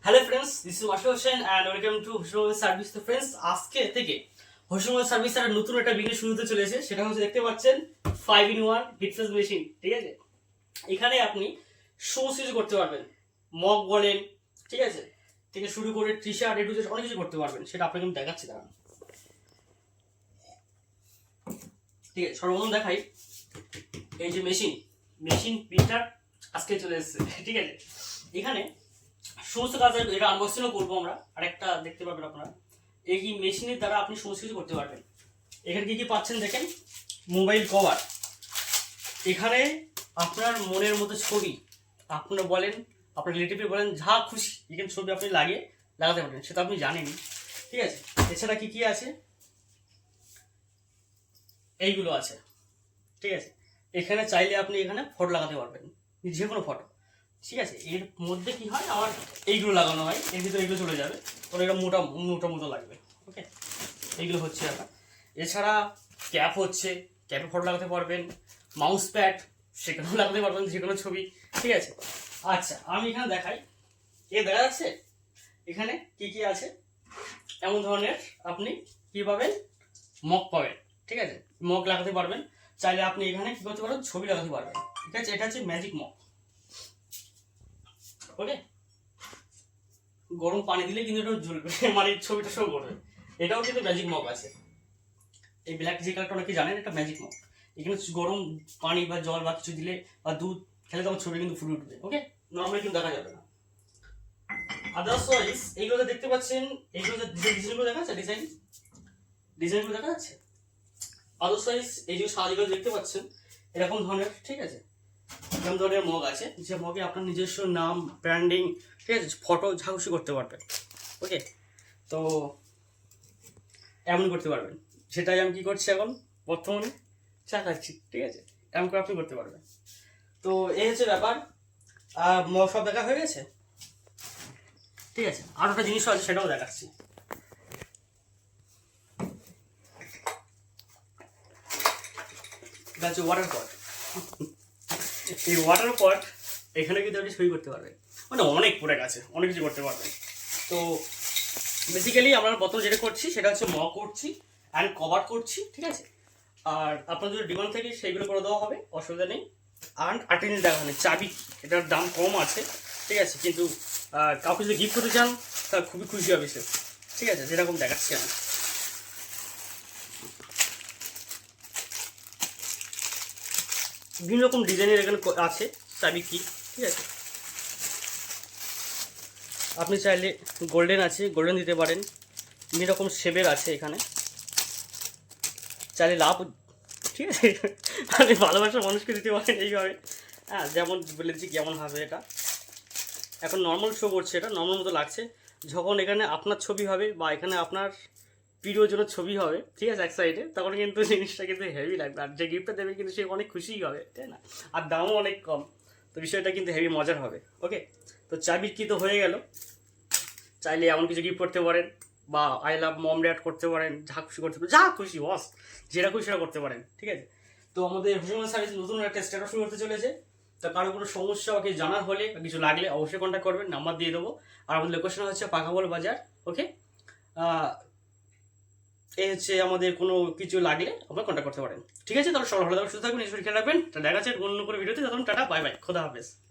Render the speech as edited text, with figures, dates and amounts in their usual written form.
Hello friends, this is Masud Hossain and welcome to Hossain mobile service. তো friends, আজকে থেকে Hossain mobile service আর নতুন একটা ভিডিও শুরু হতে চলেছে। সেটা হচ্ছে দেখতে পাচ্ছেন 5-in-1 হিটপ্রেস মেশিন। ঠিক আছে, এখানে আপনি সমস্ত কিছু করতে পারবেন। মগ বলেন, ঠিক আছে, থেকে শুরু করে T shirt A to Z অনেক কিছু করতে পারবেন। সেটা আপনাকে আমি দেখাচ্ছি, দাঁড়ান। ঠিক আছে, সর্বপ্রথম দেখাই এই যে মেশিন প্রিন্টার আজকে চলে এসেছে। ঠিক আছে, এখানে সমস্ত কাজ এটা আনবক্সিংও করবো আমরা। আরেকটা দেখতে পাবেন আপনারা, এই মেশিনের দ্বারা আপনি সমস্ত কিছু করতে পারবেন। এখানে কি কি পাচ্ছেন দেখেন, মোবাইল কভার। এখানে আপনার মনের মতো ছবি, আপনারা বলেন, আপনার রিলেটিভে বলেন, যা খুশি এখানে ছবি আপনি লাগাতে পারেন, সেটা আপনি জানেন। ঠিক আছে, এছাড়া কি কি আছে, এইগুলো আছে। ঠিক আছে, এখানে চাইলে আপনি এখানে ফটো লাগাতে পারবেন, যে কোনো ফটো। ঠিক আছে, এর মধ্যে কি হয়, আমার এইগুলো লাগানো হয়, এর ভিতরে এগুলো চলে যাবে, তো এটা মোটা মোটা মতো লাগবে। ওকে, এইগুলো হচ্ছে আপনার। এছাড়া ক্যাপ হচ্ছে, ক্যাপে ফটো লাগাতে পারবেন। মাউস প্যাড, সেখানেও লাগাতে পারবেন যে কোনো ছবি। ঠিক আছে, আচ্ছা আমি এখানে দেখাই। দেখা যাচ্ছে এখানে কি কি আছে, এমন ধরনের আপনি কি পাবেন, মগ পাবেন। ঠিক আছে, মগ লাগাতে পারবেন। চাইলে আপনি এখানে কি করতে পারবেন, ছবি লাগাতে পারবেন। ঠিক আছে, এটা হচ্ছে ম্যাজিক মগ। ওকে, গরম পানি দিলে কিন্তু এটা জ্বলবে, মানে ছবিটা শো করবে। এটাও কিন্তু ম্যাজিক মগ আছে। এই ব্ল্যাক যে কালারটা অনেকে জানেন, এটা ম্যাজিক মগ। এখানে গরম পানি বা জল বা কিছু দিলে বা দুধ খেলে তখন ছবি কিন্তু ফুটে উঠবে। ওকে, নর্মালি কিন্তু দেখা যাবে না। আদারওয়াইজ এইগুলো দেখতে পাচ্ছেন, এইগুলো ডিজাইনগুলো দেখা যাচ্ছে, ডিজাইনগুলো দেখা যাচ্ছে। আদারওয়াইজ এই যে সাজিগুলো দেখতে পাচ্ছেন এরকম ধরনের। ঠিক আছে, এরকম ধরনের মগ আছে, যে মগে আপনার নিজস্ব নাম, ব্র্যান্ডিং, ঠিক আছে, ফটো যা খুশি করতে পারবেন। ওকে, তো এমন করতে পারবেন। সেটাই আমি কি করছি এখন বর্তমানে চাকাচ্ছি। ঠিক আছে, এমন করে আপনি করতে পারবেন। তো এই হচ্ছে ব্যাপার। মগ সব দেখা হয়ে গেছে। ঠিক আছে, আরো একটা জিনিসও আছে, সেটাও দেখাচ্ছি। এটা হচ্ছে ওয়াটার পট। এই ওয়াটার পট এখানে কিন্তু আপনি সই করতে পারবেন, মানে অনেক প্রোডাক্ট আছে, অনেক কিছু করতে পারবেন। তো বেসিক্যালি আমরা প্রথম যেটা করছি সেটা হচ্ছে মগ করছি অ্যান্ড কভার করছি। ঠিক আছে, আর আপনার যদি ডিমান্ড থাকে সেইগুলো করে দেওয়া হবে, অসুবিধা নেই। আর আরেকটা জিনিস দেখানো, চাবি, এটার দাম কম আছে। ঠিক আছে, কিন্তু কাউকে যদি গিফট করতে চান তার খুবই খুশি হবে সে। ঠিক আছে, যেরকম দেখাচ্ছি আমি, বিভিন্ন রকম ডিজাইনের এখানে আছে চাবি কি। ঠিক আছে, আপনি চাইলে গোল্ডেন আছে, গোল্ডেন দিতে পারেন। বিভিন্ন রকম শেপের আছে এখানে, চাইলে লাভ। ঠিক আছে, মানে ভালোবাসার মানুষকে দিতে পারেন এইভাবে। হ্যাঁ, যেমন বলেছি কেমন হবে এটা। এখন নর্মাল শো করছে, এটা নর্মাল মতো লাগছে। যখন এখানে আপনার ছবি হবে বা এখানে আপনার প্রিয়জনের ছবি হবে, ঠিক আছে, এক সাইডে, তখন কিন্তু জিনিসটা কিন্তু হেভি লাগবে। আর যে গিফটটা দেবে কিন্তু সে অনেক খুশিই হবে, তাই না? আর দামও অনেক কম, তো বিষয়টা কিন্তু হেভি মজার হবে। ওকে, তো চাবির কি তো হয়ে গেল। চাইলে এমন কিছু গিফট করতে পারেন, বা আই লাভ মম ড্যাড করতে পারেন, যা খুশি করতে পারেন, যা খুশি বস, যেটা খুশি সেটা করতে পারেন। ঠিক আছে, তো আমাদের হোসেন সার্ভিস নতুন একটা স্ট্যাটাস শুরু করতে চলেছে। তো কারো কোনো সমস্যা বা কিছু জানার হলে বা কিছু লাগলে অবশ্যই কন্ট্যাক্ট করবেন, নাম্বার দিয়ে দেবো। আর আমাদের লোকেশন হচ্ছে পাখাবল বাজার। ওকে, এই হচ্ছে আমাদের কোনো কিছু লাগলে আপনারা কন্ট্যাক্ট করতে পারেন। ঠিক আছে, তাহলে সবাই ভালো থাকবেন, সুস্থ থাকবেন, ঈশ্বর খেয়াল রাখবেন। দেখা যাচ্ছে অন্য কোনো ভিডিওতে, তখন টাটা, বাই বাই, খোদা হাফেজ।